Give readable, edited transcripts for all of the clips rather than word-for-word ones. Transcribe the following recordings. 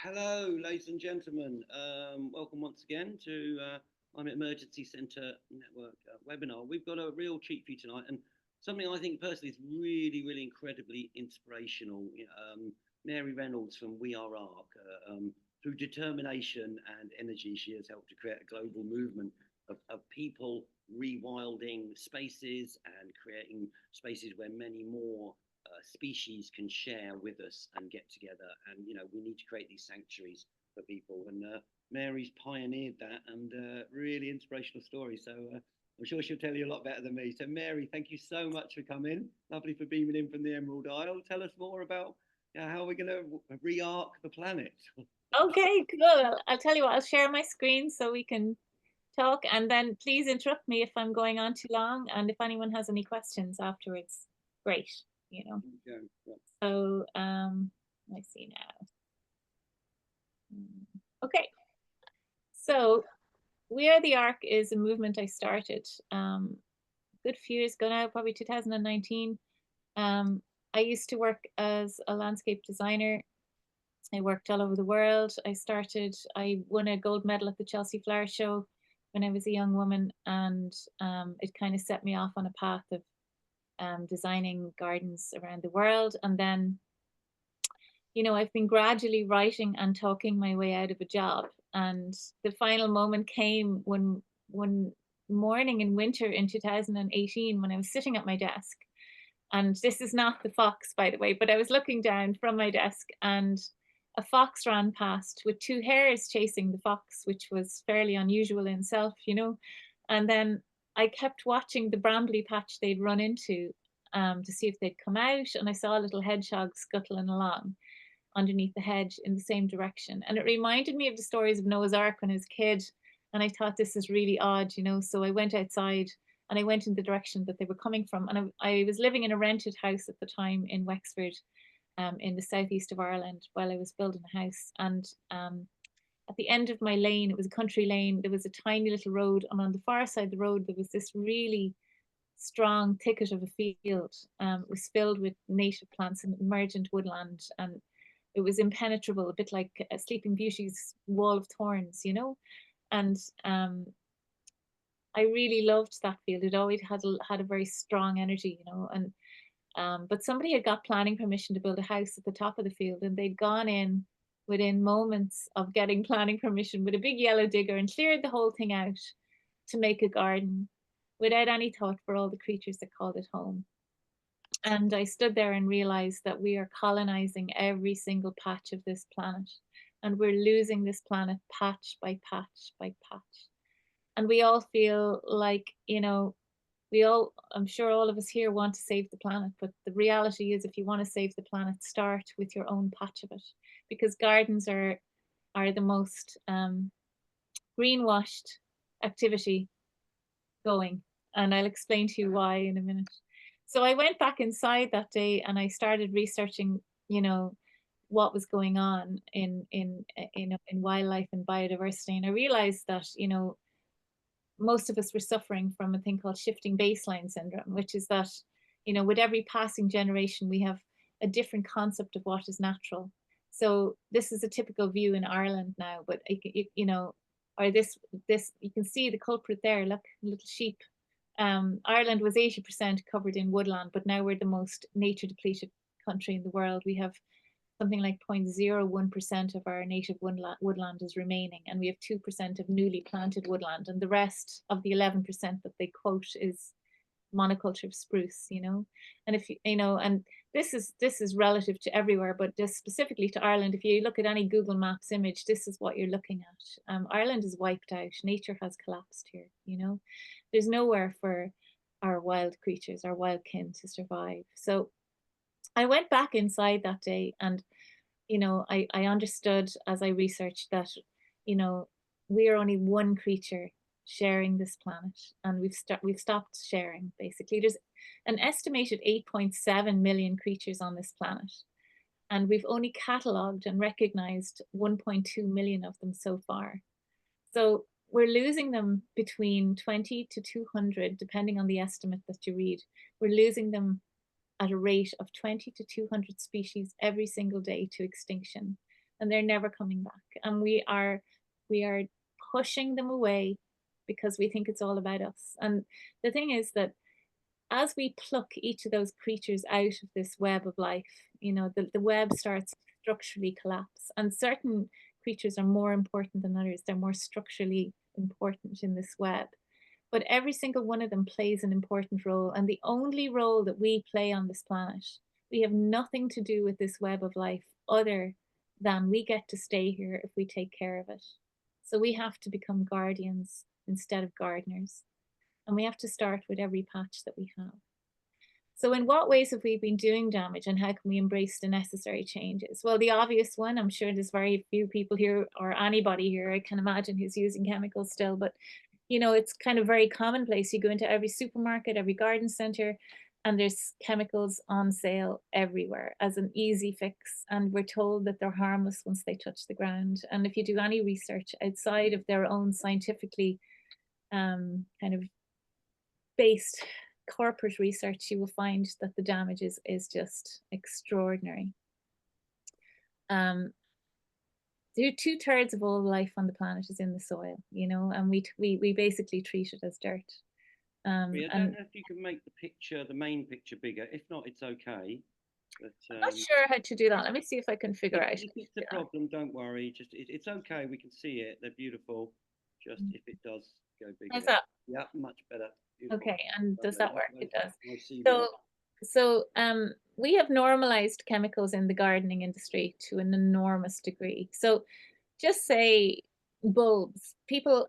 Hello, ladies and gentlemen. Welcome once again to I'm Emergency Centre Network webinar. We've got a real treat for you tonight, and something I think personally is really, really incredibly inspirational. Mary Reynolds from We Are Ark, through determination and energy, she has helped to create a global movement of people rewilding spaces and creating spaces where many more species can share with us and get together. And we need to create these sanctuaries for people. And Mary's pioneered that, and really inspirational story. So I'm sure she'll tell you a lot better than me. So Mary, thank you so much for coming. Lovely for beaming in from the Emerald Isle. Tell us more about how we're going to re-arc the planet. Okay, cool. I'll tell you what, I'll share my screen so we can talk, and then please interrupt me if I'm going on too long, and if anyone has any questions afterwards, great, Okay, yeah. So, I see now. Okay, so We Are the Ark is a movement I started a good few years ago now, probably 2019. I used to work as a landscape designer. I worked all over the world. I won a gold medal at the Chelsea Flower Show when I was a young woman, and it kind of set me off on a path of designing gardens around the world. And then, I've been gradually writing and talking my way out of a job. And the final moment came when one morning in winter in 2018 when I was sitting at my desk. And this is not the fox, by the way, but I was looking down from my desk, and a fox ran past with two hares chasing the fox, which was fairly unusual in itself. And then I kept watching the brambly patch they'd run into to see if they'd come out. And I saw a little hedgehog scuttling along underneath the hedge in the same direction. And it reminded me of the stories of Noah's Ark when I was a kid. And I thought, this is really odd. So I went outside and I went in the direction that they were coming from. And I was living in a rented house at the time in Wexford, in the southeast of Ireland, while I was building a house. And at the end of my lane, it was a country lane, there was a tiny little road. And on the far side of the road, there was this really strong thicket of a field. It was filled with native plants and emergent woodland. And it was impenetrable, a bit like a Sleeping Beauty's wall of thorns. And I really loved that field. It always had a very strong energy. And but somebody had got planning permission to build a house at the top of the field, and they'd gone in within moments of getting planning permission with a big yellow digger and cleared the whole thing out to make a garden without any thought for all the creatures that called it home. And I stood there and realized that we are colonizing every single patch of this planet, and we're losing this planet patch by patch by patch. And we all feel like, I'm sure all of us here want to save the planet, but the reality is, if you want to save the planet, start with your own patch of it, because gardens are the most greenwashed activity going. And I'll explain to you why in a minute. So I went back inside that day and I started researching, what was going on in wildlife and biodiversity. And I realized that, most of us were suffering from a thing called shifting baseline syndrome, which is that, with every passing generation, we have a different concept of what is natural. So this is a typical view in Ireland now, but or this you can see the culprit there. Look, little sheep. Ireland was 80% covered in woodland, but now we're the most nature depleted country in the world. We have something like 0.01% of our native woodland is remaining, and we have 2% of newly planted woodland, and the rest of the 11% that they quote is monoculture of spruce. And if and this is relative to everywhere, but just specifically to Ireland, if you look at any Google Maps image, this is what you're looking at. Ireland is wiped out. Nature has collapsed here. There's nowhere for our wild creatures, our wild kin to survive. So I went back inside that day, and I understood as I researched that we are only one creature sharing this planet, and we've stopped sharing. Basically, there's an estimated 8.7 million creatures on this planet, and we've only catalogued and recognized 1.2 million of them so far. So we're losing them between 20 to 200, depending on the estimate that you read. We're losing them at a rate of 20 to 200 species every single day to extinction. and they're never coming back. And we are pushing them away because we think it's all about us. And the thing is that as we pluck each of those creatures out of this web of life, the web starts to structurally collapse. And certain creatures are more important than others. They're more structurally important in this web. But every single one of them plays an important role. And the only role that we play on this planet, we have nothing to do with this web of life other than we get to stay here if we take care of it. So we have to become guardians instead of gardeners. And we have to start with every patch that we have. So, in what ways have we been doing damage, and how can we embrace the necessary changes? Well, the obvious one, I'm sure there's very few people here, or anybody here, I can imagine, who's using chemicals still, but it's kind of very commonplace. You go into every supermarket, every garden center, and there's chemicals on sale everywhere as an easy fix. And we're told that they're harmless once they touch the ground. And if you do any research outside of their own scientifically kind of based corporate research, you will find that the damage is just extraordinary. Two-thirds of all life on the planet is in the soil, and we basically treat it as dirt. I don't know if you can make the main picture bigger. If not, it's okay. But, I'm not sure how to do that. Let me see if I can figure out. If it's a problem, don't worry. It's okay. We can see it. They're beautiful. Just if it does go bigger. How's that? Yeah, much better. Beautiful. Okay, and does that work? It does. So, we have normalized chemicals in the gardening industry to an enormous degree. So just say bulbs. People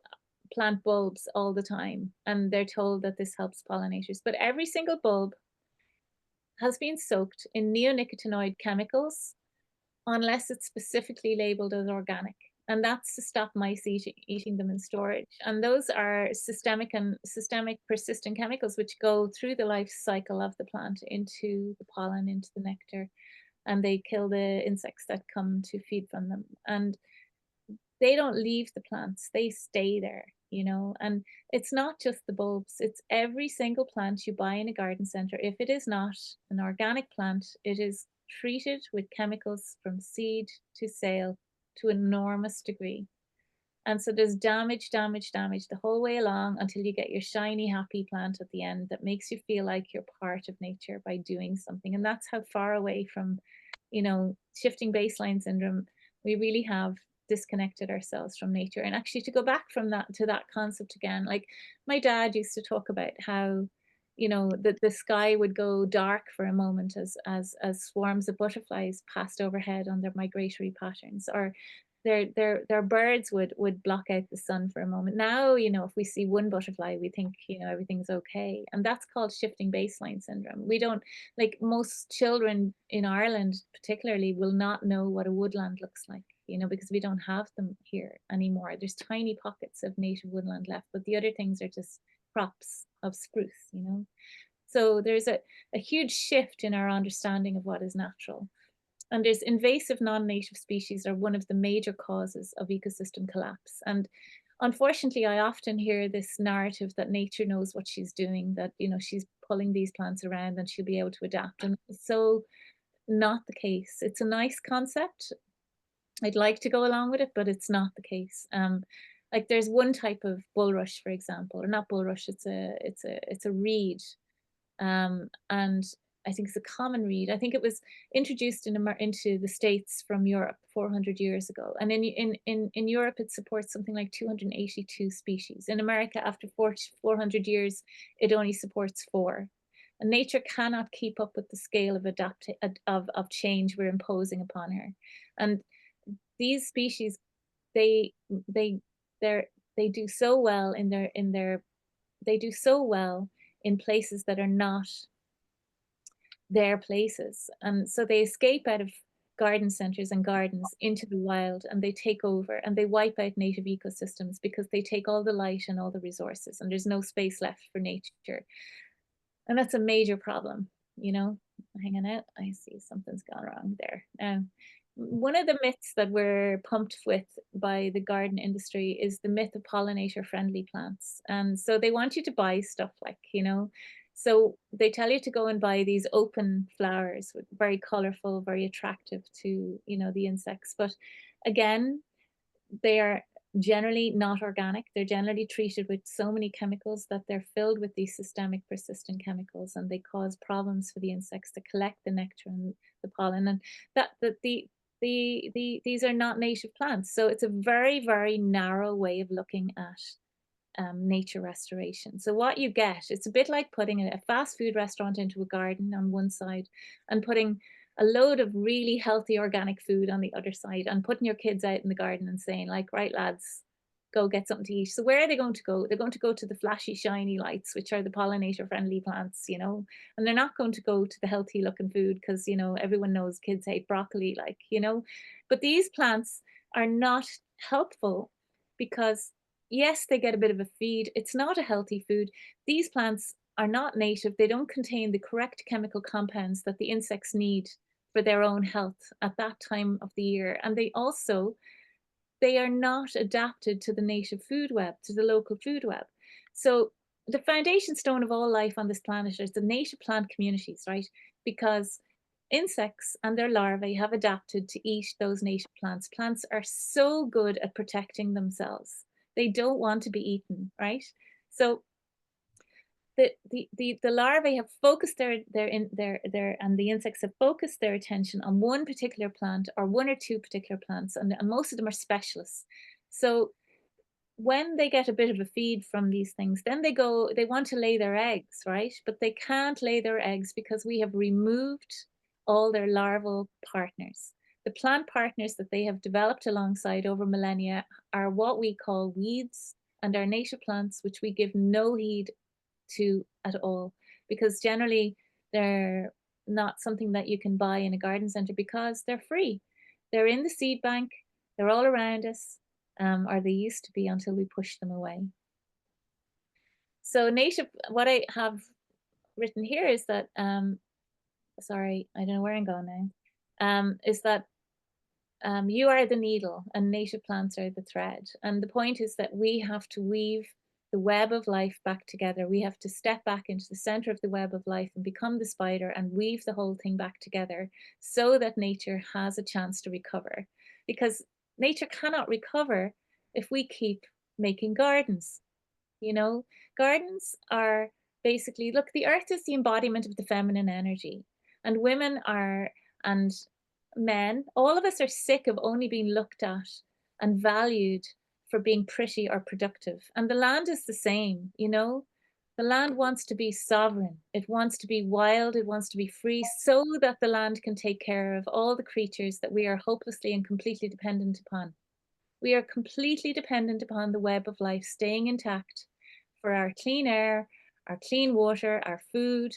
plant bulbs all the time, and they're told that this helps pollinators. But every single bulb has been soaked in neonicotinoid chemicals unless it's specifically labeled as organic. And that's to stop mice eating them in storage. And those are systemic persistent chemicals which go through the life cycle of the plant into the pollen, into the nectar, and they kill the insects that come to feed from them. And they don't leave the plants, they stay there, and it's not just the bulbs, it's every single plant you buy in a garden center. If it is not an organic plant, it is treated with chemicals from seed to sale to an enormous degree. And so there's damage the whole way along until you get your shiny, happy plant at the end that makes you feel like you're part of nature by doing something. And that's how far away from, shifting baseline syndrome we really have disconnected ourselves from nature. And actually, to go back from that to that concept again, like my dad used to talk about how the sky would go dark for a moment as swarms of butterflies passed overhead on their migratory patterns, or their birds would block out the sun for a moment. Now, if we see one butterfly, we think everything's okay, and that's called shifting baseline syndrome. We don't, like, most children in Ireland particularly will not know what a woodland looks like, because we don't have them here anymore. There's tiny pockets of native woodland left, but the other things are just crops of spruce. So there's a huge shift in our understanding of what is natural. And there's invasive non-native species are one of the major causes of ecosystem collapse. And unfortunately, I often hear this narrative that nature knows what she's doing, that she's pulling these plants around and she'll be able to adapt. And so not the case. It's a nice concept. I'd like to go along with it, but it's not the case. Like there's one type of bulrush, for example, or not bulrush, it's a reed. And I think it's a common reed. I think it was introduced into the States from Europe 400 years ago. And in Europe, it supports something like 282 species. In America, after 400 years, it only supports 4. And nature cannot keep up with the scale of change we're imposing upon her. And these species, they do so well in places that are not their places. And so they escape out of garden centers and gardens into the wild, and they take over and they wipe out native ecosystems because they take all the light and all the resources, and there's no space left for nature. And that's a major problem, hanging out. I see something's gone wrong there. One of the myths that we're pumped with by the garden industry is the myth of pollinator friendly plants. And so they want you to buy stuff like, So they tell you to go and buy these open flowers, very colorful, very attractive to, you know, the insects. But again, they are generally not organic. They're generally treated with so many chemicals that they're filled with these systemic persistent chemicals, and they cause problems for the insects to collect the nectar and the pollen. And that these are not native plants. So it's a very, very narrow way of looking at nature restoration. So what you get, it's a bit like putting a fast food restaurant into a garden on one side and putting a load of really healthy organic food on the other side, and putting your kids out in the garden and saying like, right lads, go get something to eat. So where are they going to go? They're going to go to the flashy shiny lights, which are the pollinator friendly plants, you know, and they're not going to go to the healthy looking food because, you know, everyone knows kids hate broccoli, like, you know. But these plants are not helpful because yes, they get a bit of a feed. It's not a healthy food. These plants are not native. They don't contain the correct chemical compounds that the insects need for their own health at that time of the year. And they are not adapted to the native food web, to the local food web. So the foundation stone of all life on this planet is the native plant communities, right? Because insects and their larvae have adapted to eat those native plants. Plants are so good at protecting themselves. They don't want to be eaten, right? So the larvae have focused their and the insects have focused their attention on one particular plant or one or two particular plants, and most of them are specialists. So when they get a bit of a feed from these things, then they want to lay their eggs, right? But they can't lay their eggs because we have removed all their larval partners. The plant partners that they have developed alongside over millennia are what we call weeds and our native plants, which we give no heed to at all, because generally they're not something that you can buy in a garden center because they're free. They're in the seed bank, they're all around us, or they used to be until we push them away. So native, what I have written here is that, sorry, I don't know where I'm going now, is that you are the needle and native plants are the thread. And the point is that we have to weave the web of life back together. We have to step back into the center of the web of life and become the spider and weave the whole thing back together so that nature has a chance to recover. Because nature cannot recover if we keep making gardens. You know, gardens are basically, look, the earth is the embodiment of the feminine energy, and women are, and men, all of us are sick of only being looked at and valued for being pretty or productive. And the land is the same, you know. The land wants to be sovereign. It wants to be wild. It wants to be free so that the land can take care of all the creatures that we are hopelessly and completely dependent upon. We are completely dependent upon the web of life staying intact for our clean air, our clean water, our food,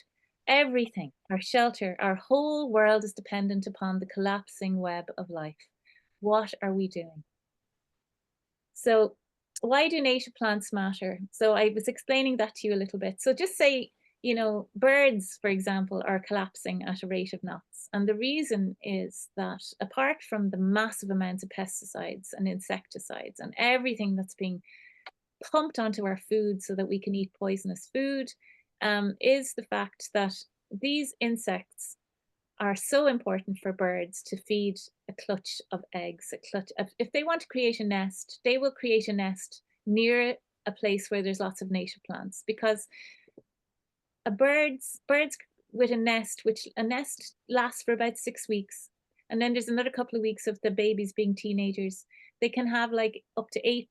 everything, our shelter. Our whole world is dependent upon the collapsing web of life. What are we doing? So why do native plants matter? So I was explaining that to you a little bit. So just say, you know, birds, for example, are collapsing at a rate of knots. And the reason is that apart from the massive amounts of pesticides and insecticides and everything that's being pumped onto our food so that we can eat poisonous food, is the fact that these insects are so important for birds to feed a clutch of eggs. If they want to create a nest, they will create a nest near a place where there's lots of native plants, because birds with a nest, which a nest lasts for about 6 weeks, and then there's another couple of weeks of the babies being teenagers. They can have like up to 8,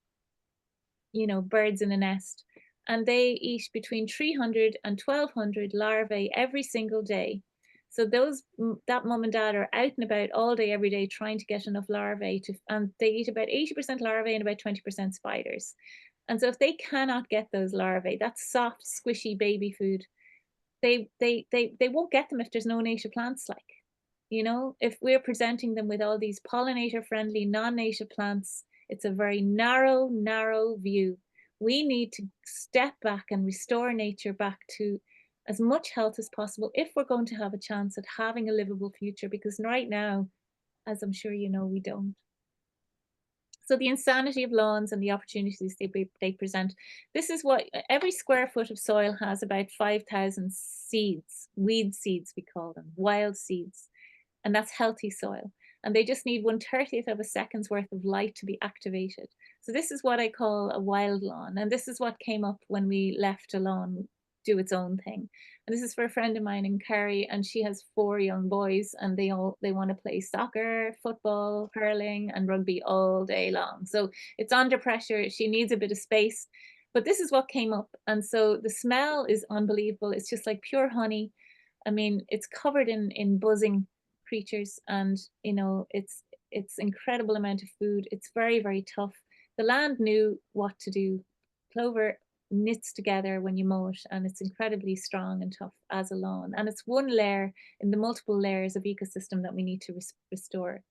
you know, birds in a nest, and they eat between 300 and 1,200 larvae every single day. So that mum and dad are out and about all day, every day, trying to get enough larvae and they eat about 80% larvae and about 20% spiders. And so if they cannot get those larvae, that soft, squishy baby food, they won't get them if there's no native plants. Like, you know, if we're presenting them with all these pollinator friendly, non-native plants, it's a very narrow view. We need to step back and restore nature back to as much health as possible if we're going to have a chance at having a livable future, because right now, as I'm sure you know, we don't. So the insanity of lawns and the opportunities they present. This is what every square foot of soil has about 5,000 seeds, weed seeds we call them, wild seeds, and that's healthy soil. And they just need 1/30th of a second's worth of light to be activated. So this is what I call a wild lawn, and this is what came up when we left a lawn do its own thing. And this is for a friend of mine in Kerry, and she has 4 young boys, and they want to play soccer, football, hurling, and rugby all day long. So it's under pressure. She needs a bit of space, but this is what came up, and so the smell is unbelievable. It's just like pure honey. I mean, it's covered in buzzing creatures, and it's incredible amount of food. It's very, very tough. The land knew what to do. Clover knits together when you mow it, and it's incredibly strong and tough as a lawn. And it's one layer in the multiple layers of ecosystem that we need to restore.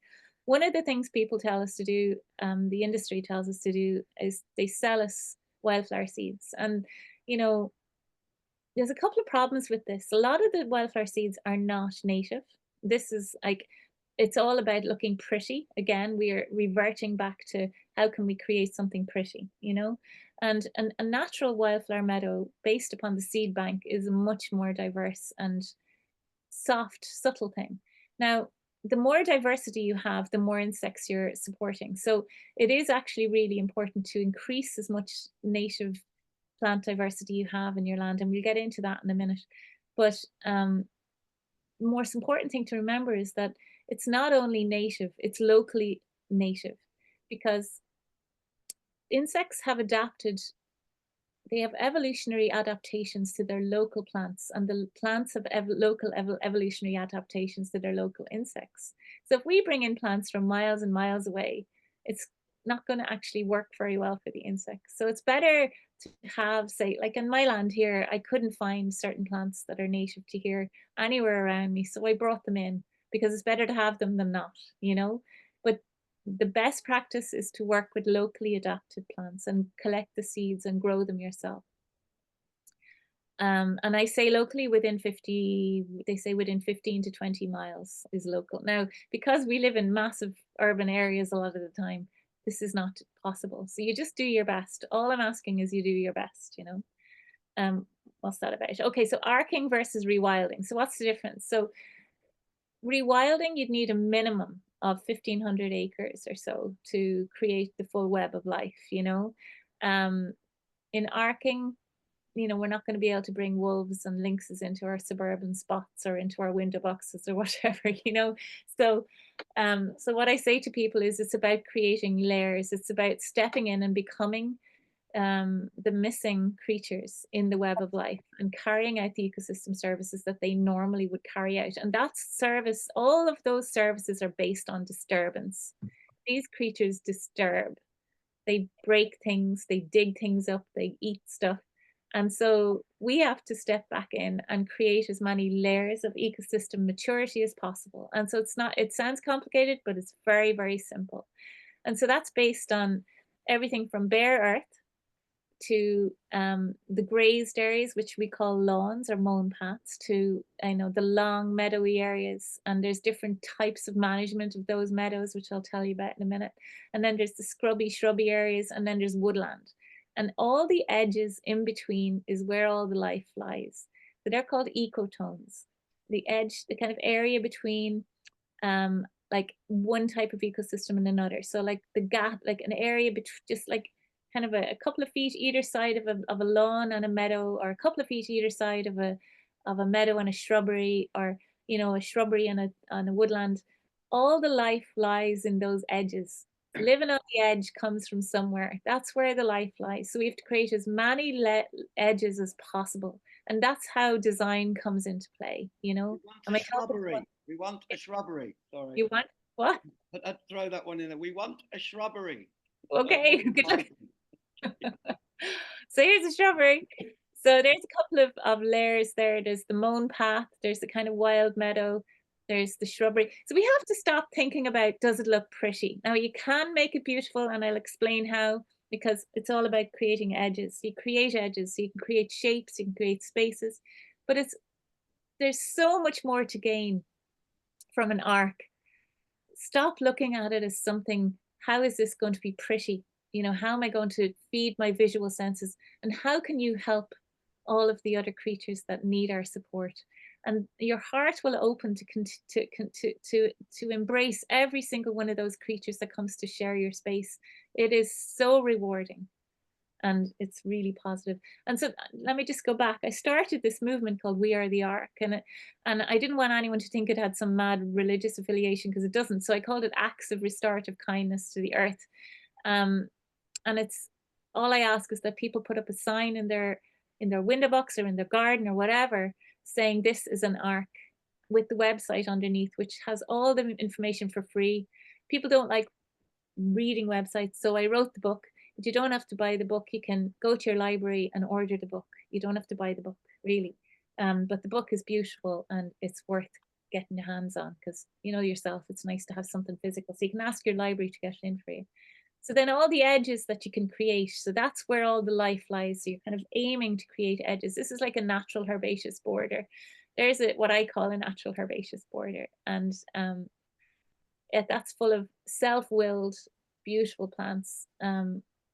One of the things people tell us to do, the industry tells us to do, is they sell us wildflower seeds. And, you know, there's a couple of problems with this. A lot of the wildflower seeds are not native. This is like, it's all about looking pretty. Again, we are reverting back to how can we create something pretty, And a natural wildflower meadow based upon the seed bank is a much more diverse and soft, subtle thing. Now, the more diversity you have, the more insects you're supporting. So it is actually really important to increase as much native plant diversity you have in your land, and we'll get into that in a minute. But the most important thing to remember is that it's not only native, it's locally native, because insects have adapted, they have evolutionary adaptations to their local plants, and the plants have local evolutionary adaptations to their local insects. So if we bring in plants from miles and miles away, it's not going to actually work very well for the insects. So it's better to have, say, like in my land here, I couldn't find certain plants that are native to here anywhere around me. So I brought them in because it's better to have them than not. But the best practice is to work with locally adapted plants and collect the seeds and grow them yourself. And I say locally within 50, they say within 15 to 20 miles is local. Now, because we live in massive urban areas a lot of the time, this is not possible. So you just do your best. All I'm asking is you do your best. What's that about? Okay, so arcing versus rewilding. So what's the difference? So rewilding, you'd need a minimum of 1,500 acres or so to create the full web of life. In arcing, we're not going to be able to bring wolves and lynxes into our suburban spots or into our window boxes or whatever. So what I say to people is it's about creating layers. It's about stepping in and becoming the missing creatures in the web of life and carrying out the ecosystem services that they normally would carry out. And that service, all of those services are based on disturbance. These creatures disturb. They break things, they dig things up, they eat stuff. And so we have to step back in and create as many layers of ecosystem maturity as possible. And so it sounds complicated, but it's very, very simple. And so that's based on everything from bare earth to the grazed areas, which we call lawns or mown paths, to the long meadowy areas. And there's different types of management of those meadows, which I'll tell you about in a minute. And then there's the scrubby, shrubby areas, and then there's woodland. And all the edges in between is where all the life lies. So they're called ecotones. The edge, the kind of area between like one type of ecosystem and another. So like the gap, like an area between, just like kind of a couple of feet either side of a lawn and a meadow, or a couple of feet either side of a meadow and a shrubbery, or a shrubbery and a woodland. All the life lies in those edges. Living on the edge comes from somewhere. That's where the life lies. So we have to create as many edges as possible, and that's how design comes into play. We want a shrubbery. We want a shrubbery. Sorry. You want what? I'd throw that one in there. We want a shrubbery. Okay. Good luck. So here's a shrubbery. So there's a couple of layers there. There's the mown path, there's the kind of wild meadow, there's the shrubbery. So we have to stop thinking about, does it look pretty? Now you can make it beautiful, and I'll explain how, because it's all about creating edges. You create edges, so you can create shapes, you can create spaces, but there's so much more to gain from an arc. Stop looking at it as something how is this going to be pretty? You know, how am I going to feed my visual senses? And how can you help all of the other creatures that need our support? And your heart will open to embrace every single one of those creatures that comes to share your space. It is so rewarding and it's really positive. And so let me just go back. I started this movement called We Are The Ark, and I didn't want anyone to think it had some mad religious affiliation, because it doesn't. So I called it Acts of Restorative Kindness to the Earth. Um, and it's all I ask is that people put up a sign in their window box or in their garden or whatever, saying this is an ark, with the website underneath, which has all the information for free. People don't like reading websites, so I wrote the book. But you don't have to buy the book. You can go to your library and order the book. You don't have to buy the book, really. But the book is beautiful and it's worth getting your hands on, because you know yourself, it's nice to have something physical. So you can ask your library to get it in for you. So then all the edges that you can create, so that's where all the life lies. So you're kind of aiming to create edges. This is like a natural herbaceous border. There's what I call a natural herbaceous border. And that's full of self-willed, beautiful plants,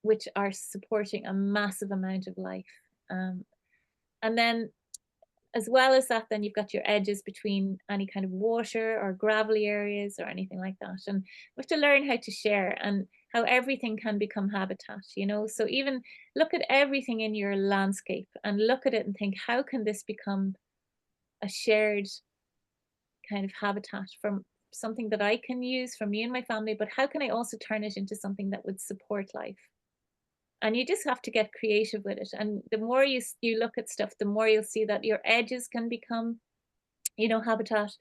which are supporting a massive amount of life. And then as well as that, then you've got your edges between any kind of water or gravelly areas or anything like that. And we have to learn how to share and how everything can become habitat, you know. So even look at everything in your landscape and look at it and think, how can this become a shared kind of habitat from something that I can use for me and my family, but how can I also turn it into something that would support life? And you just have to get creative with it. And the more you look at stuff, the more you'll see that your edges can become, you know, habitat.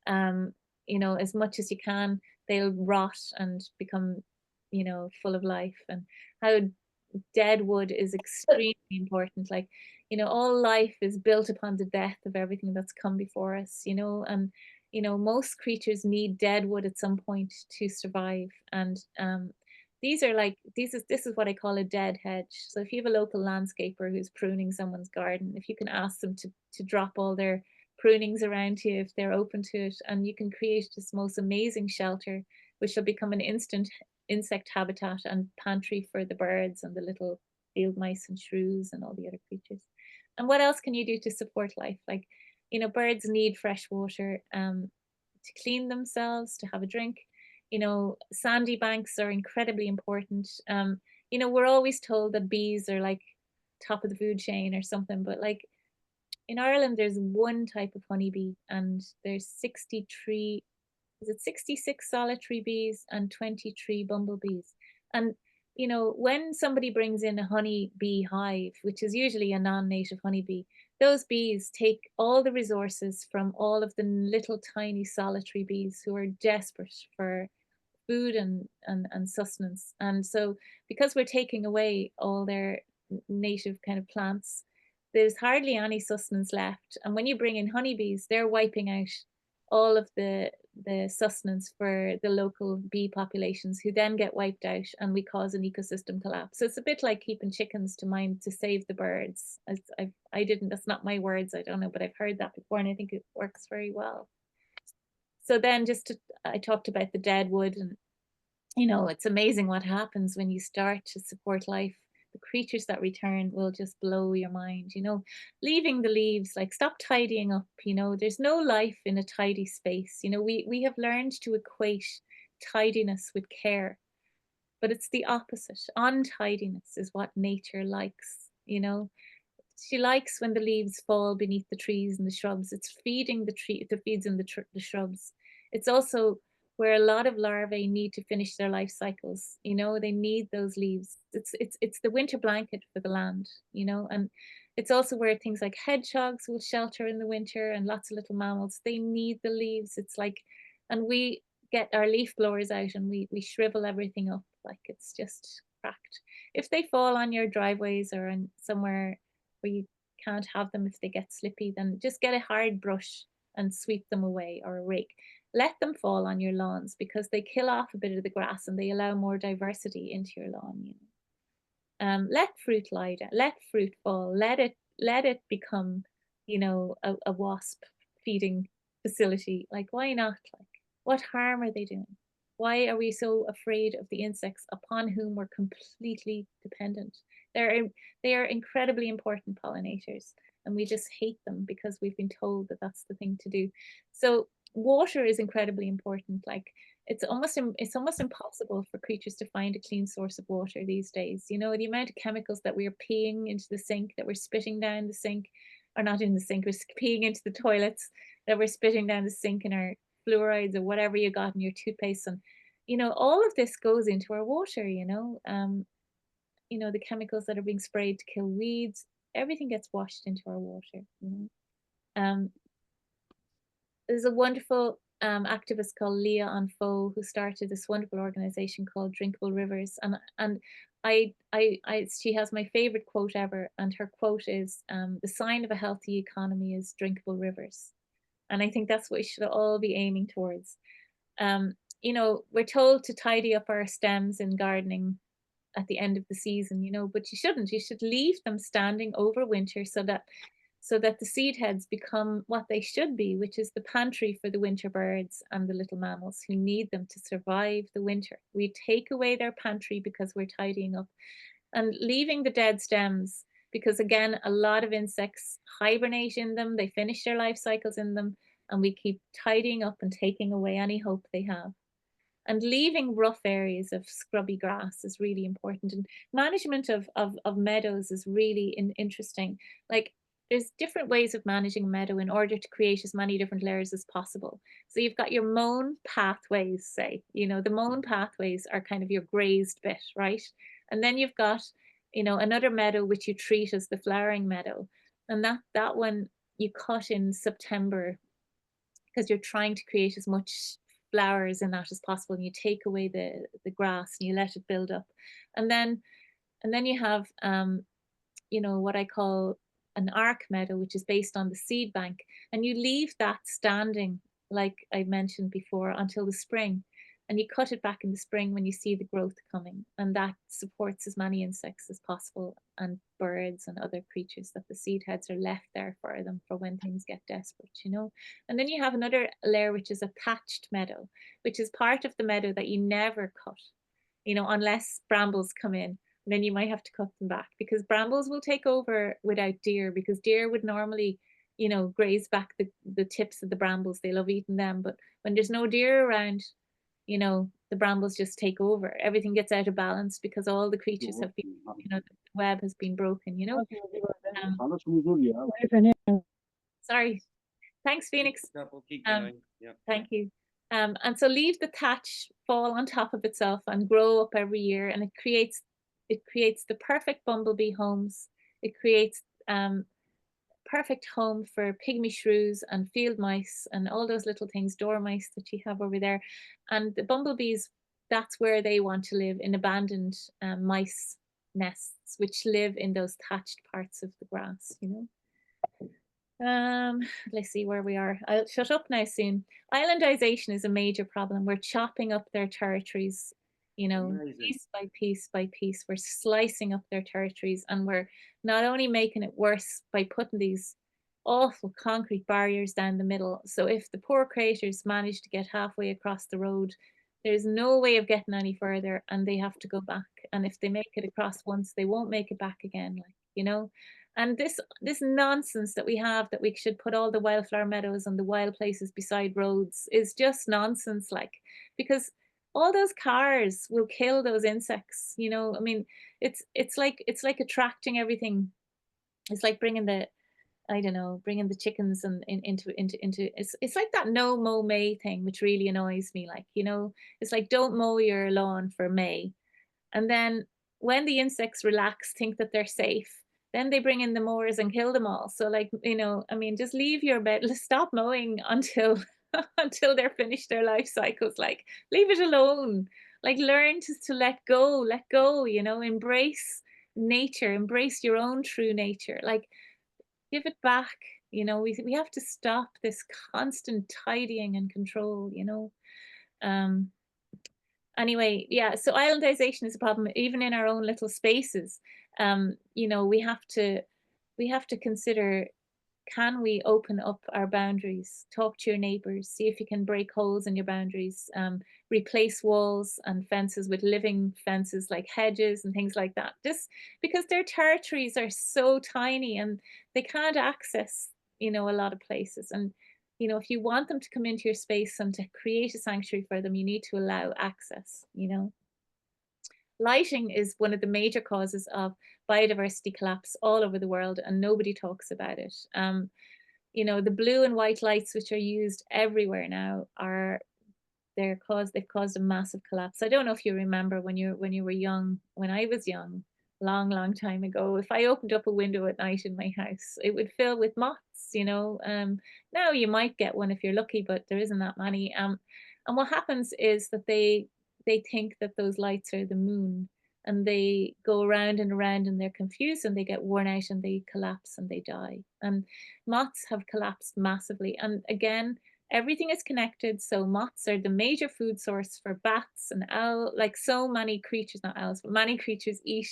Um, you know, as much as you can, they'll rot and become, you know, full of life. And how dead wood is extremely important. Like, you know, all life is built upon the death of everything that's come before us, you know, and you know, most creatures need dead wood at some point to survive. And these are like this is what I call a dead hedge. So if you have a local landscaper who's pruning someone's garden, if you can ask them to drop all their prunings around you if they're open to it, and you can create this most amazing shelter, which will become an instant insect habitat and pantry for the birds and the little field mice and shrews and all the other creatures. And what else can you do to support life? Like, you know, birds need fresh water to clean themselves, to have a drink. You know, sandy banks are incredibly important. You know, we're always told that bees are like top of the food chain or something, but like in Ireland, there's one type of honeybee, and there's 63, is it 66 solitary bees and 23 bumblebees. And you know, when somebody brings in a honeybee hive, which is usually a non-native honeybee, those bees take all the resources from all of the little tiny solitary bees who are desperate for food and sustenance. And so because we're taking away all their native kind of plants, there's hardly any sustenance left. And when you bring in honeybees, they're wiping out all of the sustenance for the local bee populations, who then get wiped out, and we cause an ecosystem collapse. So it's a bit like keeping chickens to mind to save the birds. I didn't, that's not my words, I don't know, but I've heard that before and I think it works very well. So then I talked about the dead wood, and you know, it's amazing what happens when you start to support life. The creatures that return will just blow your mind, you know. Leaving the leaves, like stop tidying up, you know, there's no life in a tidy space. You know, we have learned to equate tidiness with care, but it's the opposite. Untidiness is what nature likes, you know. She likes when the leaves fall beneath the trees and the shrubs. It's feeding the tree, the feeds in the shrubs. It's also where a lot of larvae need to finish their life cycles. You know, they need those leaves. It's the winter blanket for the land, you know, and it's also where things like hedgehogs will shelter in the winter, and lots of little mammals. They need the leaves. It's like, and we get our leaf blowers out and we shrivel everything up like it's just cracked. If they fall on your driveways or in somewhere where you can't have them, if they get slippy, then just get a hard brush and sweep them away, or a rake. Let them fall on your lawns, because they kill off a bit of the grass and they allow more diversity into your lawn, you know. Let fruit lie down, let fruit fall, let it become, you know, a wasp feeding facility. Like, why not? Like, what harm are they doing? Why are we so afraid of the insects upon whom we're completely dependent? They are incredibly important pollinators, and we just hate them because we've been told that that's the thing to do. So water is incredibly important. Like it's almost impossible for creatures to find a clean source of water these days. You know, the amount of chemicals that we are peeing into the sink, that we're spitting down the sink, or not in the sink, we're peeing into the toilets, that we're spitting down the sink in our fluorides or whatever you got in your toothpaste. And you know, all of this goes into our water. You know, the chemicals that are being sprayed to kill weeds, everything gets washed into our water. Um, there's a wonderful activist called Leah Anfo who started this wonderful organization called Drinkable Rivers, and she has my favorite quote ever, and her quote is, "The sign of a healthy economy is drinkable rivers," and I think that's what we should all be aiming towards. Um, you know, we're told to tidy up our stems in gardening at the end of the season, you know, but you shouldn't. You should leave them standing over winter so that the seed heads become what they should be, which is the pantry for the winter birds and the little mammals who need them to survive the winter. We take away their pantry because we're tidying up, and leaving the dead stems because, again, a lot of insects hibernate in them, they finish their life cycles in them, and we keep tidying up and taking away any hope they have. And leaving rough areas of scrubby grass is really important. And management of meadows is really interesting. Like, there's different ways of managing a meadow in order to create as many different layers as possible. So you've got your mown pathways, say, you know, the mown pathways are kind of your grazed bit, right? And then you've got, you know, another meadow which you treat as the flowering meadow. And that one you cut in September because you're trying to create as much flowers in that as possible, and you take away the grass and you let it build up. And then you have you know, what I call an ark meadow, which is based on the seed bank, and you leave that standing, like I mentioned before, until the spring, and you cut it back in the spring when you see the growth coming, and that supports as many insects as possible, and birds and other creatures, that the seed heads are left there for them for when things get desperate, you know. And then you have another layer which is a thatched meadow, which is part of the meadow that you never cut, you know, unless brambles come in. Then you might have to cut them back because brambles will take over without deer, because deer would normally, you know, graze back the tips of the brambles. They love eating them. But when there's no deer around, you know, the brambles just take over. Everything gets out of balance because all the creatures have been, you know, the web has been broken, you know. Um, sorry. Thanks, Phoenix. We'll keep Um, going. Yeah. Thank you. And so leave the thatch fall on top of itself and grow up every year, and it creates the perfect bumblebee homes. It creates perfect home for pygmy shrews and field mice and all those little things, dormice that you have over there. And the bumblebees, that's where they want to live, in abandoned mice nests, which live in those thatched parts of the grass, you know. Let's see where we are. I'll shut up now soon. Islandization is a major problem. We're chopping up their territories, you know, Amazing. piece by piece by piece. We're slicing up their territories, and we're not only making it worse by putting these awful concrete barriers down the middle. So if the poor creators manage to get halfway across the road, there's no way of getting any further, and they have to go back. And if they make it across once, they won't make it back again, like, you know. And this nonsense that we have, that we should put all the wildflower meadows and the wild places beside roads, is just nonsense, like, because all those cars will kill those insects, you know. I mean, it's like attracting everything. It's like bringing the, I don't know, bringing the chickens and into it's like that no mow May thing, which really annoys me. Like, you know, it's like, don't mow your lawn for May, and then when the insects relax, think that they're safe, then they bring in the mowers and kill them all. So, like, you know, I mean, just leave your bed, stop mowing until until they're finished their life cycles. Like, leave it alone. Like, learn to let go, you know, embrace nature, embrace your own true nature. Like, give it back. You know, we have to stop this constant tidying and control, you know. Um, anyway, yeah, so islandization is a problem even in our own little spaces. You know, we have to consider can we open up our boundaries? Talk to your neighbors, see if you can break holes in your boundaries, replace walls and fences with living fences like hedges and things like that. Just because their territories are so tiny and they can't access, a lot of places. And, if you want them to come into your space and to create a sanctuary for them, you need to allow access. Lighting is one of the major causes of biodiversity collapse all over the world, and nobody talks about it. The blue and white lights, which are used everywhere now, they've caused a massive collapse. I don't know if you remember when you were young. When I was young, long time ago, if I opened up a window at night in my house, it would fill with moths. Now you might get one if you're lucky, but there isn't that many. And what happens is that they think that those lights are the moon, and they go around and around and they're confused and they get worn out and they collapse and they die. And moths have collapsed massively. And again, everything is connected. So moths are the major food source for bats and owls, like so many creatures, not owls, but many creatures eat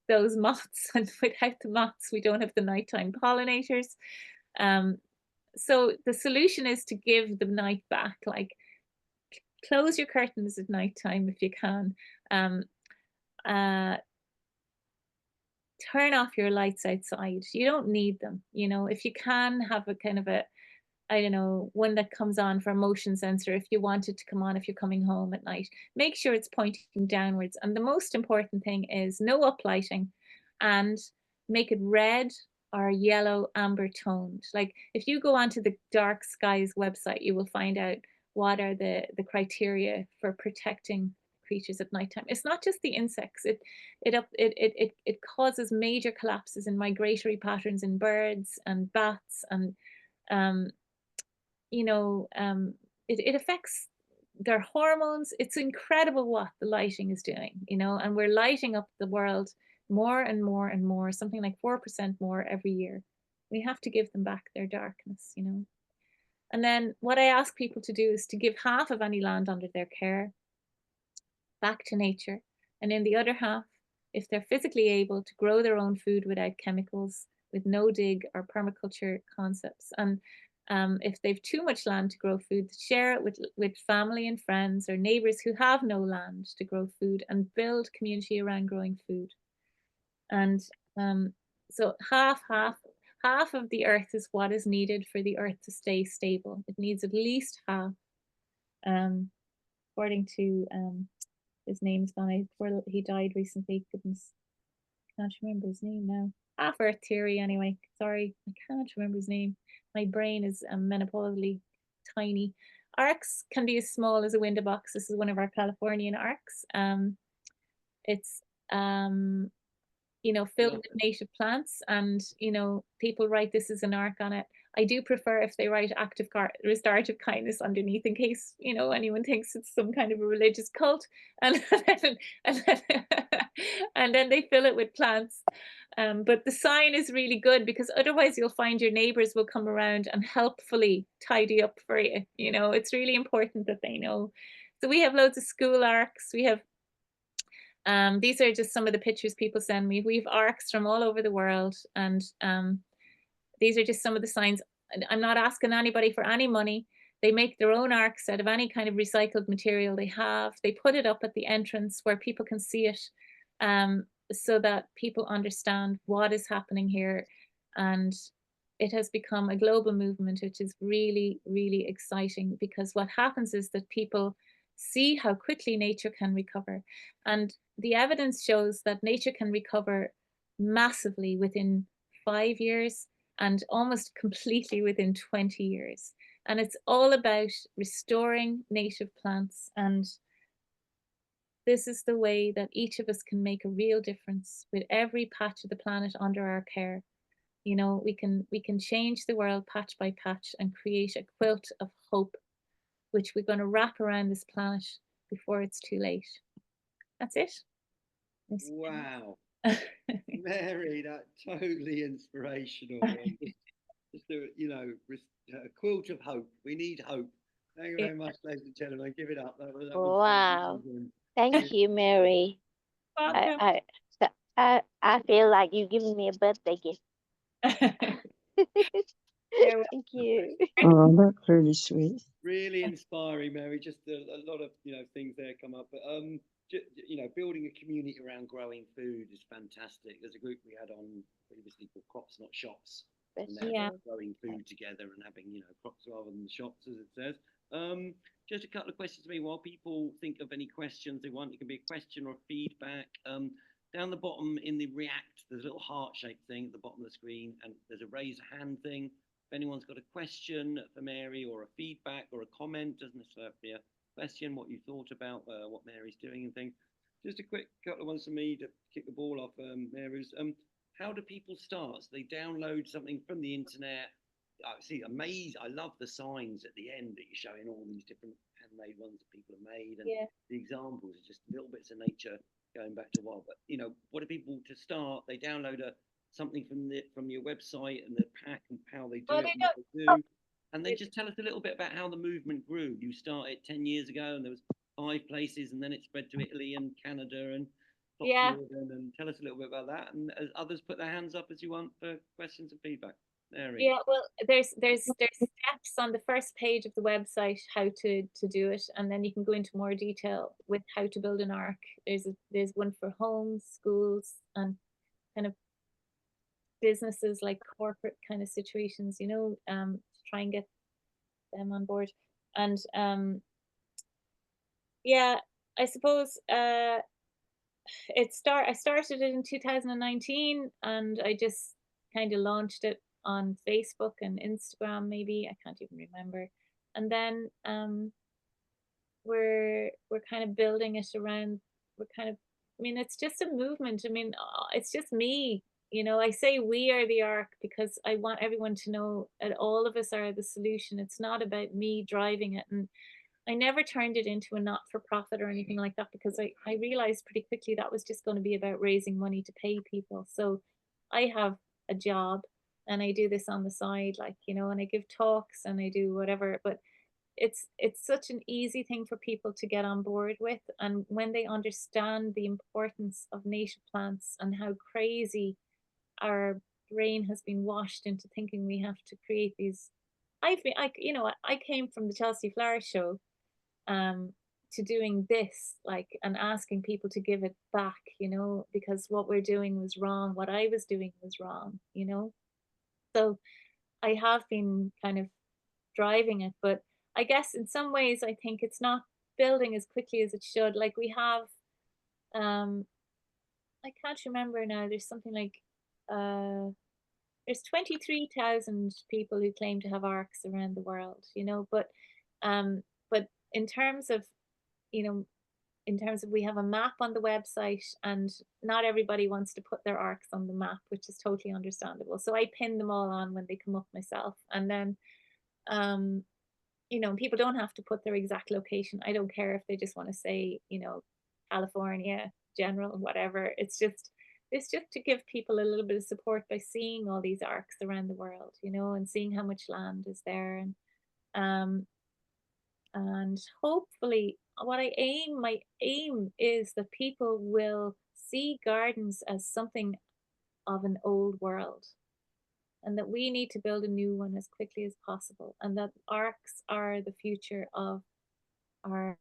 those moths. And without the moths, we don't have the nighttime pollinators. So the solution is to give the night back, like close your curtains at nighttime if you can. Turn off your lights outside. You don't need them. If you can have a kind of I don't know, one that comes on for a motion sensor if you want it to come on if you're coming home at night. Make sure it's pointing downwards. And the most important thing is no uplighting, and make it red or yellow amber toned. Like if you go onto the Dark Skies website, you will find out what are the criteria for protecting creatures at nighttime. It's not just the insects. It causes major collapses in migratory patterns in birds and bats, and it affects their hormones. It's incredible what the lighting is doing, and we're lighting up the world more and more and more, something like 4% more every year. We have to give them back their darkness. And then what I ask people to do is to give half of any land under their care back to nature. And in the other half, if they're physically able, to grow their own food without chemicals, with no dig or permaculture concepts. And if they've too much land to grow food, share it with family and friends or neighbors who have no land to grow food, and build community around growing food. And so half of the earth is what is needed for the earth to stay stable. It needs at least half. According to his name's gone out. He died recently. Goodness, can't remember his name now. Half Earth Theory, anyway. Sorry, I can't remember his name. My brain is menopausally tiny. Arks can be as small as a window box. This is one of our Californian arks. It's filled with native plants, and people write this is an ark on it. I do prefer if they write restorative kindness underneath, in case anyone thinks it's some kind of a religious cult, and then they fill it with plants. But the sign is really good, because otherwise you'll find your neighbors will come around and helpfully tidy up for you. It's really important that they know. So we have loads of school arks. We have these are just some of the pictures people send me. We have arks from all over the world, and these are just some of the signs. I'm not asking anybody for any money. They make their own arks out of any kind of recycled material they have. They put it up at the entrance where people can see it, so that people understand what is happening here. And it has become a global movement, which is really, really exciting, because what happens is that people see how quickly nature can recover. And the evidence shows that nature can recover massively within 5 years, and almost completely within 20 years. And it's all about restoring native plants. And this is the way that each of us can make a real difference with every patch of the planet under our care. We can change the world patch by patch and create a quilt of hope, which we're going to wrap around this planet before it's too late. That's it. Wow. Mary, that's totally inspirational. Just a quilt of hope. We need hope. Thank you very much, ladies and gentlemen. Give it up. That was Wow. amazing. Thank you, Mary. I feel like you're giving me a birthday gift. Thank you. Oh, that's really sweet. Really inspiring, Mary. Just a lot of things there come up, but building a community around growing food is fantastic. There's a group we had on previously called Crops Not Shops, and they're Yeah. growing food together and having crops rather than shops, as it says. Just a couple of questions to me while people think of any questions they want. It can be a question or feedback. Down the bottom in the React, there's a little heart-shaped thing at the bottom of the screen, and there's a raise a hand thing. If anyone's got a question for Mary or a feedback or a comment, doesn't necessarily have to be a question, what you thought about what Mary's doing and things. Just a quick couple of ones for me to kick the ball off, Mary's. How do people start? So they download something from the internet. I see, amazing. I love the signs at the end that you're showing all these different handmade ones that people have made, and the examples are just little bits of nature going back to a while. But what do people to start? They download something from your website and the pack and how they do it, and what they do. And then just tell us a little bit about how the movement grew. You started 10 years ago, and there was 5 places, and then it spread to Italy and Canada and Jordan. And tell us a little bit about that. And as others put their hands up as you want for questions and feedback. Mary. Yeah, well, there's steps on the first page of the website how to do it, and then you can go into more detail with how to build an ark. There's one for homes, schools, and kind of businesses, like corporate kind of situations, to try and get them on board. And yeah, I suppose I started it in 2019, and I just kind of launched it on Facebook and Instagram, maybe, I can't even remember. And then we're kind of building it around, it's just a movement. It's just me, I say we are the ark because I want everyone to know that all of us are the solution. It's not about me driving it. And I never turned it into a not-for-profit or anything like that, because I realized pretty quickly that was just going to be about raising money to pay people. So I have a job, and I do this on the side, and I give talks and I do whatever, but it's such an easy thing for people to get on board with. And when they understand the importance of native plants and how crazy our brain has been washed into thinking we have to create these. I came from the Chelsea Flower Show to doing this, and asking people to give it back, because what we're doing was wrong. What I was doing was wrong, So I have been kind of driving it, but I guess in some ways I think it's not building as quickly as it should. Like we have, I can't remember now, there's something like, there's 23,000 people who claim to have arcs around the world, but in terms of, we have a map on the website, and not everybody wants to put their arcs on the map, which is totally understandable. So I pin them all on when they come up myself. And then, people don't have to put their exact location. I don't care if they just want to say, California, general, whatever. It's just to give people a little bit of support by seeing all these arcs around the world, and seeing how much land is there. And hopefully my aim is that people will see gardens as something of an old world, and that we need to build a new one as quickly as possible, and that arcs are the future of our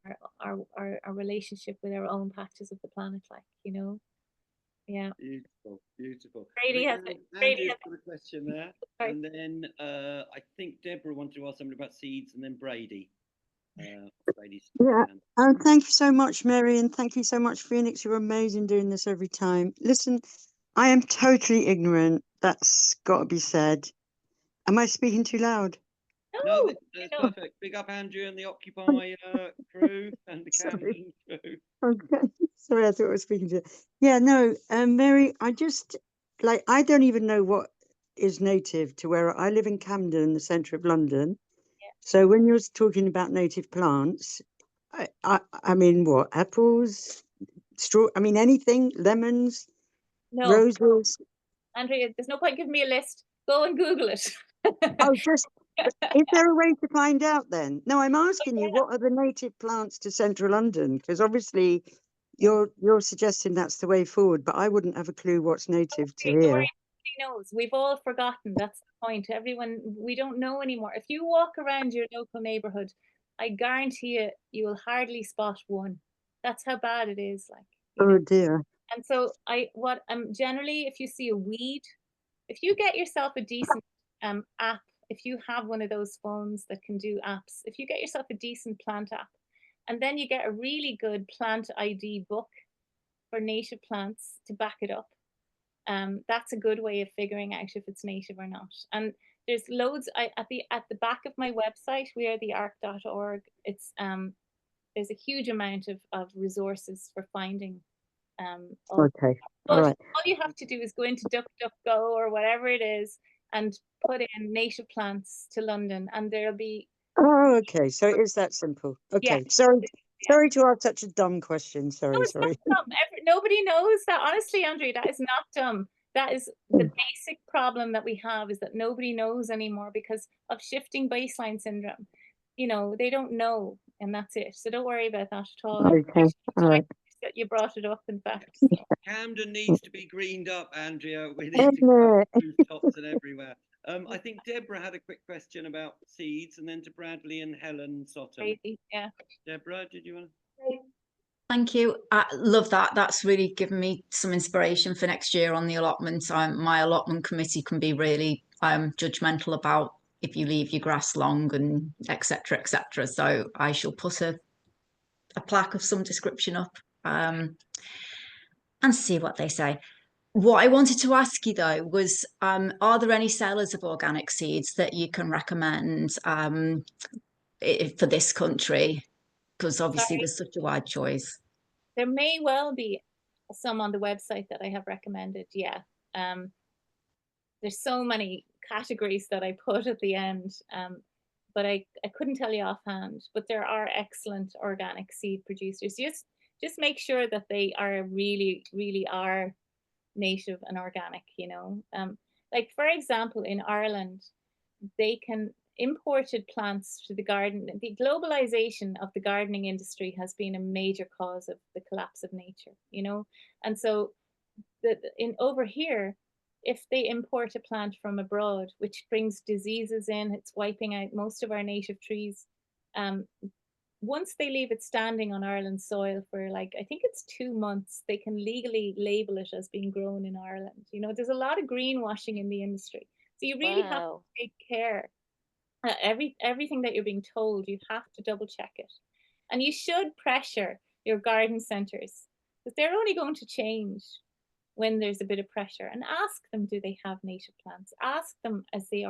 relationship with our own patches of the planet, Yeah. Beautiful. Brady has got a question there. Sorry. And then I think Deborah wanted to ask something about seeds, and then Brady. Yeah. Thank you so much, Mary, and thank you so much, Phoenix. You're amazing doing this every time. Listen, I am totally ignorant. That's got to be said. Am I speaking too loud? No, that's perfect. Big up Andrew and the Occupy crew and the Camden crew. Okay. Sorry, I thought I was speaking to. Yeah, no, Mary, I don't even know what is native to where I live in Camden, in the centre of London. Yeah. So when you're talking about native plants, I mean, what, apples, straw? I mean, anything, lemons, roses. Andrea, there's no point giving me a list. Go and Google it. Oh, is there a way to find out then? No, I'm asking you, what are the native plants to central London? Because obviously you're suggesting that's the way forward, but I wouldn't have a clue what's native to here. Nobody knows. We've all forgotten. That's the point. Everyone, we don't know anymore. If you walk around your local neighborhood, I guarantee you will hardly spot one. That's how bad it is. Like, you Oh know. dear. And so generally, if you see a weed, if you get yourself a decent app, if you have one of those phones that can do apps, if you get yourself a decent plant app, and then you get a really good plant ID book for native plants to back it up, that's a good way of figuring out if it's native or not. And there's loads at the back of my website, wearetheark.org. It's there's a huge amount of resources for finding. Okay. All right. All you have to do is go into DuckDuckGo or whatever it is and put in native plants to London, and there'll be. Oh, okay. So it is that simple. Okay. Yeah. Sorry to ask such a dumb question. Sorry. No, it's not dumb. Nobody knows that. Honestly, Andrea, that is not dumb. That is the basic problem that we have, is that nobody knows anymore because of shifting baseline syndrome. You know, they don't know, and that's it. So don't worry about that at all. Okay. All right. That you brought it up, in fact. Camden needs to be greened up, Andrea. We need to go rooftops and everywhere. I think Deborah had a quick question about seeds, and then to Bradley and Helen Sotton. Yeah. Deborah, did you want to? Thank you. I love that. That's really given me some inspiration for next year on the allotment. My allotment committee can be really judgmental about if you leave your grass long and etc. etc. So I shall put a plaque of some description up and see what they say. What I wanted to ask you though was, are there any sellers of organic seeds that you can recommend for this country? Because obviously there's such a wide choice. There may well be some on the website that I have recommended. Yeah. There's so many categories that I put at the end, but I couldn't tell you offhand. But there are excellent organic seed producers. Just make sure that they are really are native and organic, you know. Like for example, in Ireland, they can imported plants to the garden. The globalization of the gardening industry has been a major cause of the collapse of nature, you know. And so over here, if they import a plant from abroad, which brings diseases in, it's wiping out most of our native trees. Once they leave it standing on Ireland's soil for like, I think it's 2 months, they can legally label it as being grown in Ireland. You know, there's a lot of greenwashing in the industry. So you really have to take care. Everything that you're being told, you have to double check it. And you should pressure your garden centres, because they're only going to change when there's a bit of pressure, and ask them, do they have native plants? Ask them, have they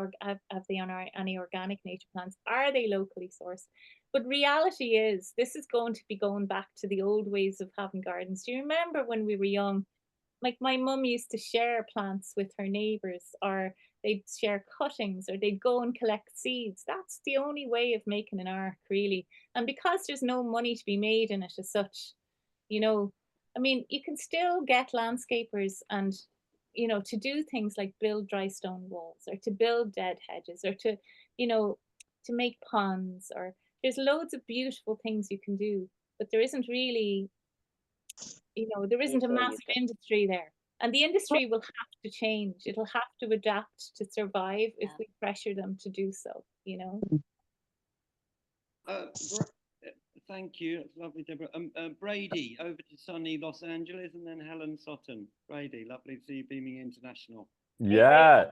any organic native plants? Are they locally sourced? But reality is, this is going to be going back to the old ways of having gardens. Do you remember when we were young? Like my mum used to share plants with her neighbours, or they'd share cuttings, or they'd go and collect seeds. That's the only way of making an ark, really. And because there's no money to be made in it as such, you know, I mean, you can still get landscapers and, you know, to do things like build dry stone walls, or to build dead hedges, or to, you know, to make ponds, or there's loads of beautiful things you can do, but there isn't really, you know, there isn't a massive industry there. And the industry will have to change. It'll have to adapt to survive if we pressure them to do so, you know. Thank you. That's lovely, Deborah. Brady, over to sunny Los Angeles, and then Helen Sotton. Brady, lovely to see you beaming international. Yeah.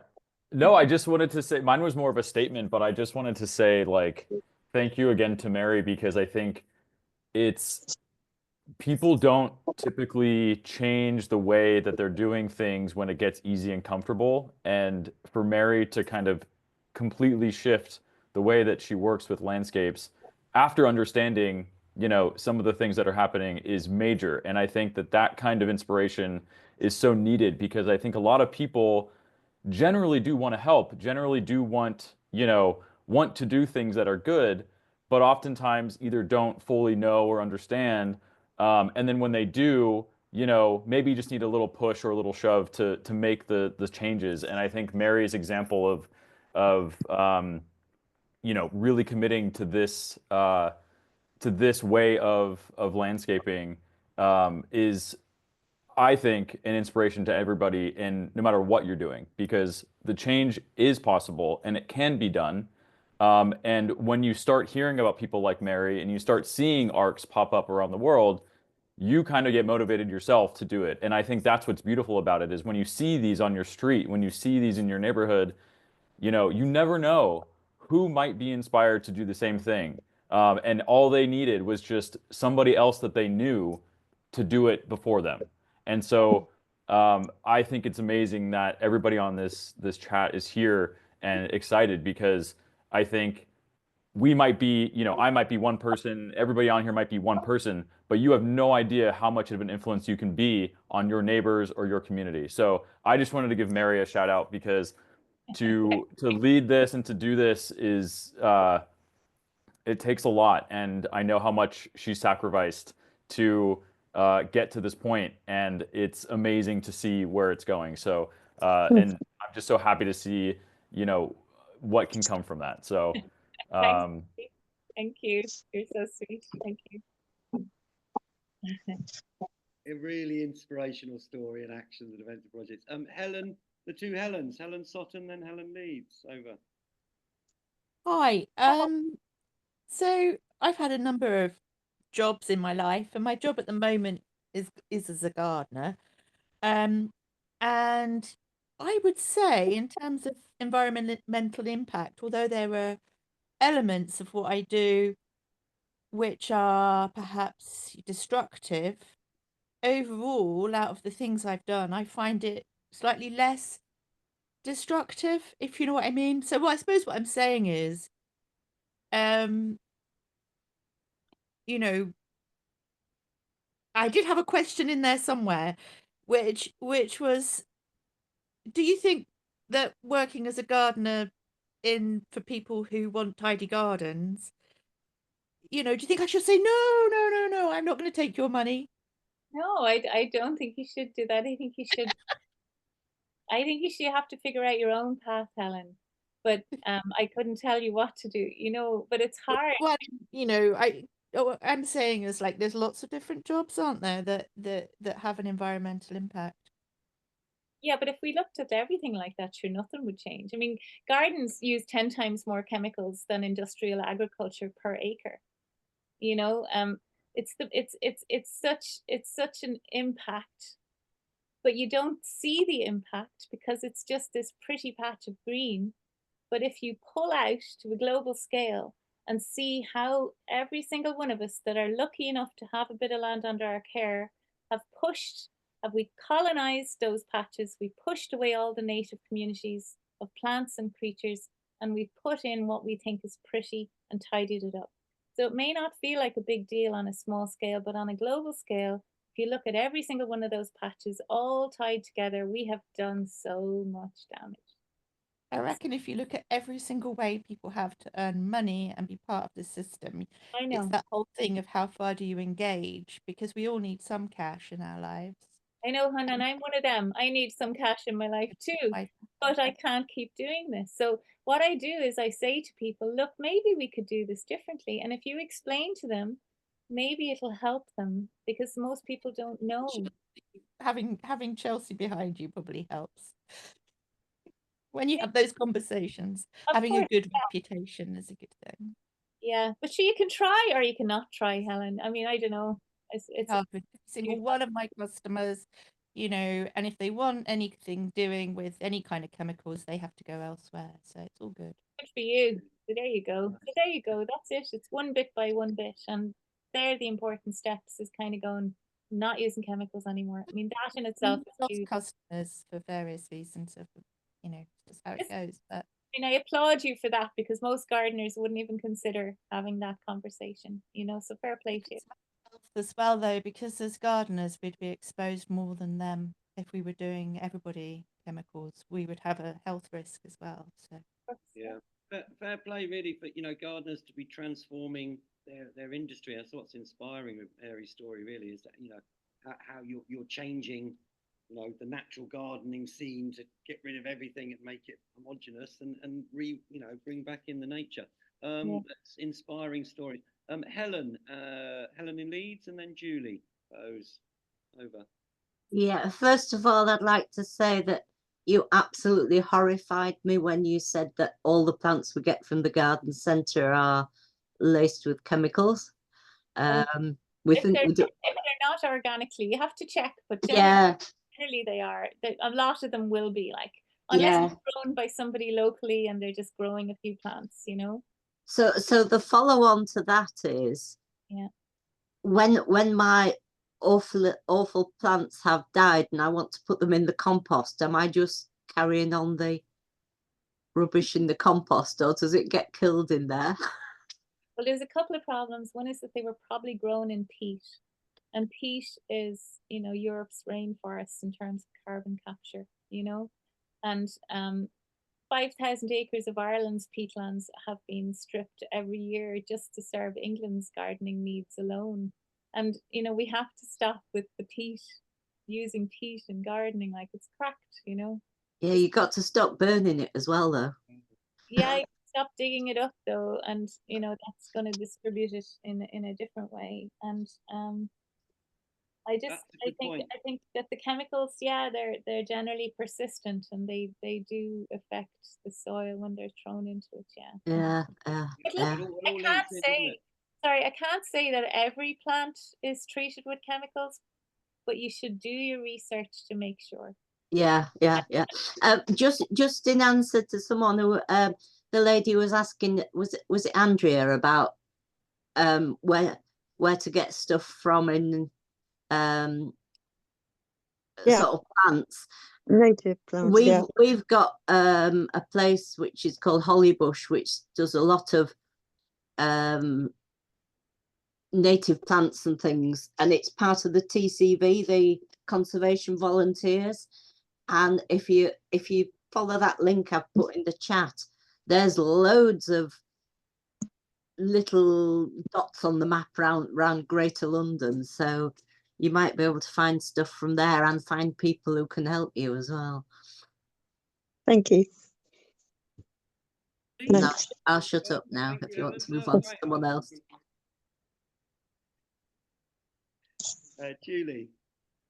No, I just wanted to say, mine was more of a statement, but I just wanted to say, like, thank you again to Mary, because I think people don't typically change the way that they're doing things when it gets easy and comfortable. And for Mary to kind of completely shift the way that she works with landscapes after understanding, you know, some of the things that are happening is major. And I think that kind of inspiration is so needed, because I think a lot of people generally do want to help, generally do want, you know, want to do things that are good, but oftentimes either don't fully know or understand. And then when they do, you know, maybe just need a little push or a little shove to make the changes. And I think Mary's example of you know, really committing to this way of landscaping is, I think, an inspiration to everybody in no matter what you're doing, because the change is possible and it can be done. And when you start hearing about people like Mary and you start seeing arcs pop up around the world, you kind of get motivated yourself to do it. And I think that's what's beautiful about it is when you see these on your street, when you see these in your neighborhood, you know, you never know who might be inspired to do the same thing. And all they needed was just somebody else that they knew to do it before them. And so I think it's amazing that everybody on this chat is here and excited because I think we might be, you know, I might be one person, everybody on here might be one person, but you have no idea how much of an influence you can be on your neighbors or your community. So I just wanted to give Mary a shout out because to lead this and to do this is it takes a lot, and I know how much she sacrificed to get to this point, and it's amazing to see where it's going. So and I'm just so happy to see, you know, what can come from that. So Thanks. Thank you. You're so sweet. Thank you. A really inspirational story and actions and events and projects. Helen, the two Helens, Helen Sutton and Helen Leeds, over. Hi. So I've had a number of jobs in my life, and my job at the moment is as a gardener. And I would say, in terms of environmental impact, although there are elements of what I do which are perhaps destructive, overall, out of the things I've done, I find it slightly less destructive, if you know what I mean. So I suppose what I'm saying is, you know, I did have a question in there somewhere, which was, do you think that working as a gardener for people who want tidy gardens, you know, do you think I should say no, I'm not going to take your money? No, I don't think you should do that. I think you should have to figure out your own path, Helen. But I couldn't tell you what to do, you know, but it's hard. Well, you know, I'm saying is like there's lots of different jobs, aren't there, that have an environmental impact. Yeah, but if we looked at everything like that, sure, nothing would change. I mean, gardens use 10 times more chemicals than industrial agriculture per acre. You know, it's such an impact, but you don't see the impact because it's just this pretty patch of green. But if you pull out to a global scale and see how every single one of us that are lucky enough to have a bit of land under our care have we colonized those patches, we pushed away all the native communities of plants and creatures, and we put in what we think is pretty and tidied it up. So it may not feel like a big deal on a small scale, but on a global scale, if you look at every single one of those patches all tied together, we have done so much damage. I reckon if you look at every single way people have to earn money and be part of the system, I know. it's that whole thing of how far do you engage, because we all need some cash in our lives. I know, Hannah, and I'm one of them. I need some cash in my life too, but I can't keep doing this. So what I do is I say to people, look, maybe we could do this differently. And if you explain to them, maybe it'll help them, because most people don't know. Having Chelsea behind you probably helps. When you have those conversations, having a good reputation is a good thing. Yeah, but sure, you can try or you cannot try, Helen. I mean, I don't know. It's hard with every single one of my customers, you know, and if they want anything doing with any kind of chemicals, they have to go elsewhere. So it's all good. Good for you. So there you go. So there you go. That's it. It's one bit by one bit. And they're the important steps, is kind of going, not using chemicals anymore. I mean, that in itself is lots huge. of customers for various reasons of, you know, just how it goes. But I mean, I applaud you for that, because most gardeners wouldn't even consider having that conversation, you know, so fair play to you. As well, though, because as gardeners, we'd be exposed more than them. If we were doing everybody chemicals, we would have a health risk as well. So yeah, fair play really for, you know, gardeners to be transforming their industry. That's what's inspiring with Mary's story really, is that, you know, how you're changing, you know, the natural gardening scene to get rid of everything and make it homogenous and bring back in the nature. That's inspiring story. Helen in Leeds, and then Julie. Over. Yeah, first of all, I'd like to say that you absolutely horrified me when you said that all the plants we get from the garden centre are laced with chemicals. We If think they're, we do, if they're not organically, you have to check, but yeah, generally they are. A lot of them will be, like, unless yeah. it's grown by somebody locally and they're just growing a few plants, you know? So the follow on to that is, Yeah. when my awful plants have died and I want to put them in the compost, am I just carrying on the rubbish in the compost, or does it get killed in there? Well, there's a couple of problems. One is that they were probably grown in peat, and peat is, you know, Europe's rainforest in terms of carbon capture, you know, and 5,000 acres of Ireland's peatlands have been stripped every year just to serve England's gardening needs alone. And, you know, we have to stop with the peat, using peat in gardening, like it's cracked, you know. Yeah, you got to stop burning it as well, though. Yeah, you stop digging it up though, and you know that's going to distribute it in a different way. And I think that the chemicals, yeah, they're generally persistent, and they do affect the soil when they're thrown into it. Yeah. But look, I can't say, sorry, I can't say that every plant is treated with chemicals, but you should do your research to make sure. Yeah. Just in answer to someone who, the lady was asking, was it Andrea, about where to get stuff from in sort of plants. Native plants. We've got a place which is called Hollybush, which does a lot of native plants and things, and it's part of the TCV, the Conservation Volunteers. And if you follow that link I've put in the chat, there's loads of little dots on the map around Greater London, so you might be able to find stuff from there and find people who can help you as well. Thank you. No, I'll shut up now if you want to move on to someone else. Julie.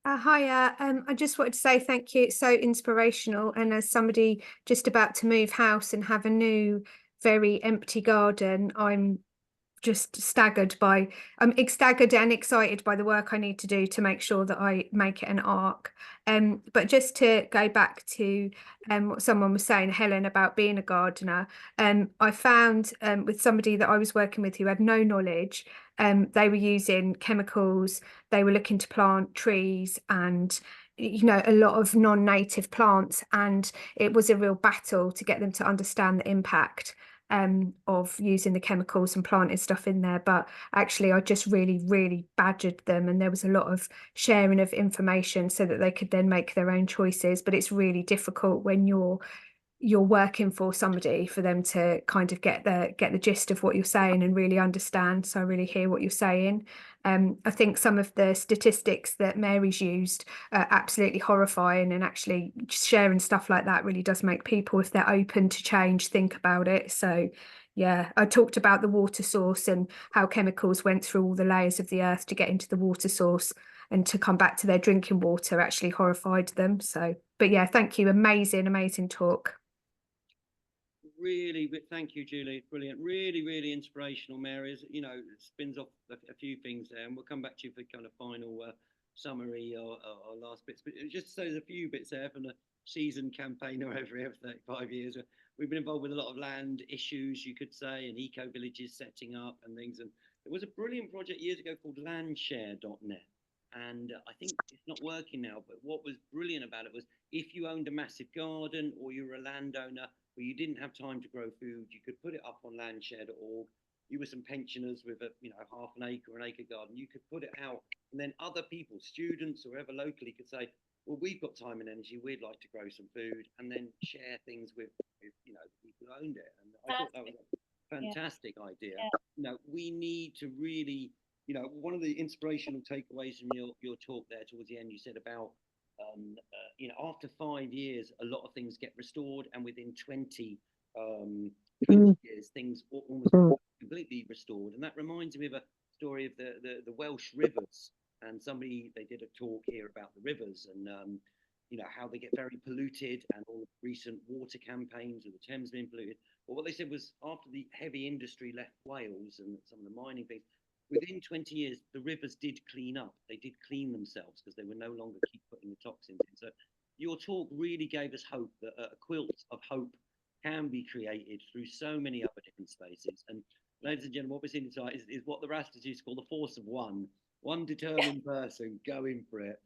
Hiya. I just wanted to say thank you. It's so inspirational. And as somebody just about to move house and have a new, very empty garden, I'm just staggered and excited by the work I need to do to make sure that I make it an ark. But just to go back to what someone was saying, Helen, about being a gardener, I found with somebody that I was working with who had no knowledge, they were using chemicals, they were looking to plant trees and a lot of non-native plants, and it was a real battle to get them to understand the impact of using the chemicals and planting stuff in there. But actually I just really badgered them, and there was a lot of sharing of information so that they could then make their own choices. But it's really difficult when you're working for somebody, for them to kind of get the gist of what you're saying and really understand. So I really hear what you're saying. I think some of the statistics that Mary's used are absolutely horrifying, and actually sharing stuff like that really does make people, if they're open to change, think about it. So yeah, I talked about the water source and how chemicals went through all the layers of the earth to get into the water source, and to come back to their drinking water actually horrified them. So, but yeah, thank you. Amazing talk. Really, thank you, Julie. Brilliant. Really inspirational, Mary. You know, it spins off a few things there, and we'll come back to you for kind of final summary or last bits. But just so there's a few bits there from the seasoned campaigner over here for 35 years. We've been involved with a lot of land issues, you could say, and eco villages setting up and things. And there was a brilliant project years ago called landshare.net. And I think it's not working now, but what was brilliant about it was, if you owned a massive garden or you were a landowner where you didn't have time to grow food, you could put it up on landshare.org. You were some pensioners with a half an acre or an acre garden, you could put it out, and then other people, students or whoever locally, could say, well, we've got time and energy, we'd like to grow some food, and then share things with the people who owned it. And I thought that was a fantastic idea. We need to really, one of the inspirational takeaways from your talk there towards the end, you said about after 5 years, a lot of things get restored, and within 20 years, things almost completely restored. And that reminds me of a story of the Welsh rivers and they did a talk here about the rivers and you know, how they get very polluted and all the recent water campaigns with the Thames being polluted. But what they said was after the heavy industry left Wales and some of the mining things, within 20 years, the rivers did clean up. They did clean themselves because they were no longer keep putting the toxins in. So your talk really gave us hope that a quilt of hope can be created through so many other different spaces. And ladies and gentlemen, what we're seeing tonight is what the Rastas used to call the force of one determined person going for it.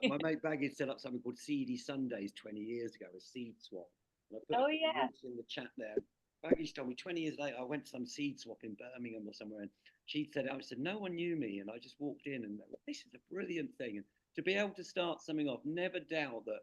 My mate Baggy set up something called Seedy Sundays 20 years ago, a seed swap. And I put links in the chat there. Baggy told me 20 years later, I went to some seed swap in Birmingham or somewhere, and she'd said it. I said, no one knew me. And I just walked in and this is a brilliant thing. And to be able to start something off, never doubt that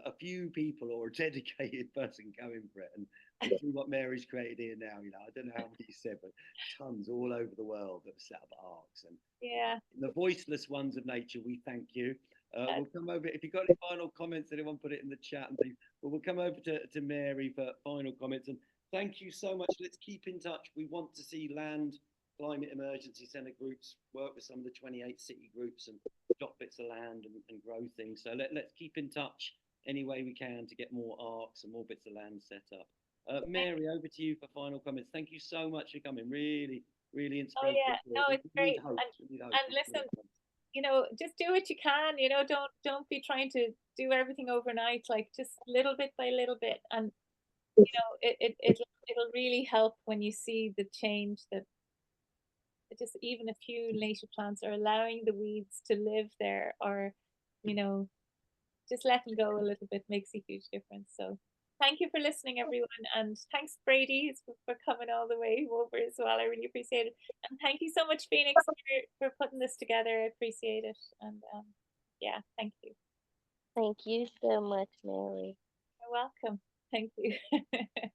a few people or a dedicated person going for it. And this is what Mary's created here now. You know, I don't know how many you said, but tons all over the world that have set up arks. And the voiceless ones of nature, we thank you. We'll come over. If you've got any final comments, anyone put it in the chat and things. But we'll come over to Mary for final comments. And thank you so much. Let's keep in touch. We want to see land climate emergency centre groups work with some of the 28 city groups and drop bits of land and grow things. So let's keep in touch any way we can to get more arks and more bits of land set up. Mary, over to you for final comments. Thank you so much for coming. Really, really inspiring. Oh yeah, no, it's great. And listen, you know, just do what you can. You know, don't be trying to do everything overnight. Like just little bit by little bit, and you know, it'll really help when you see the change that just even a few native plants are allowing the weeds to live there, or you know, just letting go a little bit makes a huge difference. So thank you for listening, everyone, and thanks Brady for coming all the way over as well. I really appreciate it, and thank you so much, Phoenix, for putting this together. I appreciate it, and yeah, thank you. Thank you so much, Mary. You're welcome. Thank you.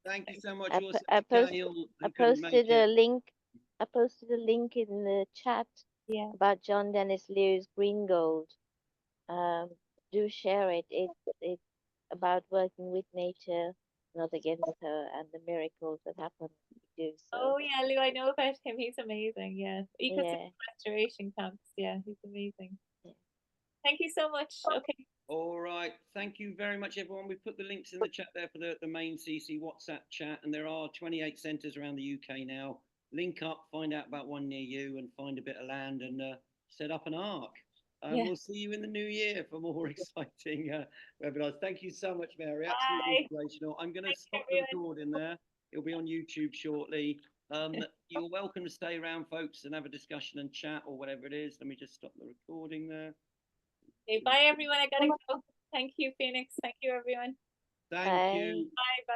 Thank you so much. I posted a link. I posted a link in the chat about John Dennis Lewis Green Gold. Do share it. It's about working with nature, not against her, and the miracles that happen. Do so. Oh yeah, Lou, I know about him. He's amazing. Yeah, ecosystem restoration camps. Yeah, he's amazing. Yeah. Thank you so much. Okay. All right. Thank you very much, everyone. We've put the links in the chat there for the main CEC WhatsApp chat, and there are 28 centres around the UK now. Link up, find out about one near you, and find a bit of land and set up an ark. We'll see you in the new year for more exciting webinars. Thank you so much, Mary. Absolutely inspirational. I'm going to stop the recording there. It'll be on YouTube shortly. You're welcome to stay around, folks, and have a discussion and chat or whatever it is. Let me just stop the recording there. Okay, bye, everyone. I gotta go. Thank you, Phoenix. Thank you, everyone. Thank you. Bye. Bye.